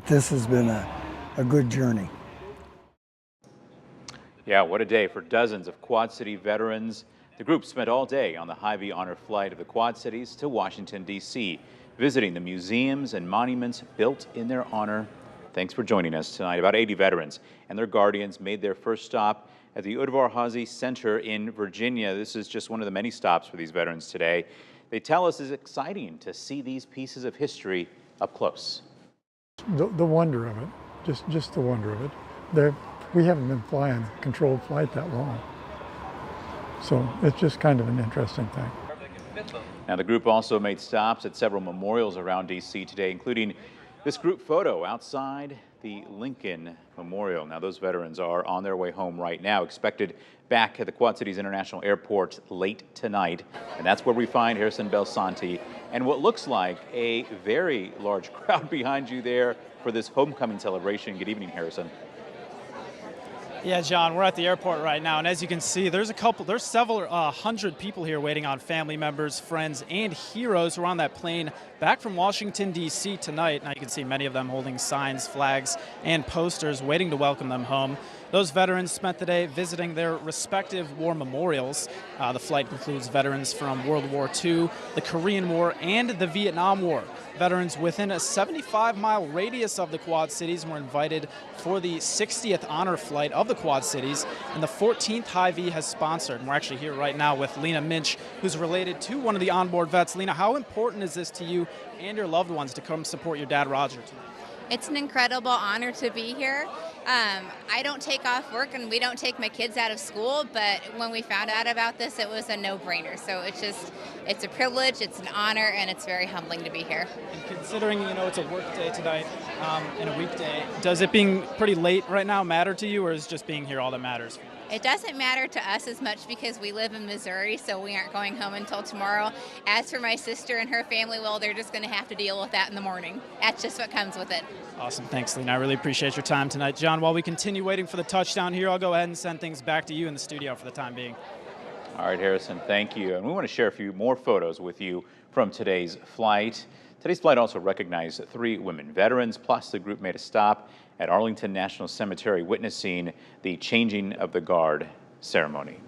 this has been a good journey. Yeah, what a day for dozens of Quad City veterans. The group spent all day on the Hy-Vee honor flight of the Quad Cities to Washington, D.C., visiting the museums and monuments built in their honor. Thanks for joining us tonight. About 80 veterans and their guardians made their first stop at the Udvar-Hazy Center in Virginia. This is just one of the many stops for these veterans today. They tell us it's exciting to see these pieces of history up close. The wonder of it, just the wonder of it. We haven't been flying controlled flight that long. So it's just kind of an interesting thing. Now, the group also made stops at several memorials around D.C. today, including this group photo outside the Lincoln Memorial. Now, those veterans are on their way home right now, expected back at the Quad Cities International Airport late tonight. And that's where we find Harrison Belsanti and what looks like a very large crowd behind you there for this homecoming celebration. Good evening, Harrison. Yeah, John, we're at the airport right now, and as you can see, there's several hundred people here waiting on family members, friends, and heroes who are on that plane back from Washington, D.C. tonight. Now you can see many of them holding signs, flags, and posters waiting to welcome them home. Those veterans spent the day visiting their respective war memorials. The flight includes veterans from World War II, the Korean War, and the Vietnam War. Veterans within a 75-mile radius of the Quad Cities were invited for the 60th honor flight of the Quad Cities, and the 14th Hy-Vee has sponsored. And we're actually here right now with Lena Minch, who's related to one of the onboard vets. Lena, how important is this to you and your loved ones to come support your dad, Roger, tonight? It's an incredible honor to be here. I don't take off work and we don't take my kids out of school, but when we found out about this, it was a no-brainer. So it's a privilege, it's an honor, and it's very humbling to be here. And considering, it's a work day tonight and a weekday, does it being pretty late right now matter to you, or is just being here all that matters? It doesn't matter to us as much because we live in Missouri, so we aren't going home until tomorrow. As for my sister and her family, well, they're just going to have to deal with that in the morning. That's just what comes with it. Awesome. Thanks, Lena. I really appreciate your time tonight. John, while we continue waiting for the touchdown here, I'll go ahead and send things back to you in the studio for the time being. All right, Harrison, thank you. And we want to share a few more photos with you from today's flight. Today's flight also recognized 3 women veterans, plus the group made a stop at Arlington National Cemetery witnessing the changing of the guard ceremony.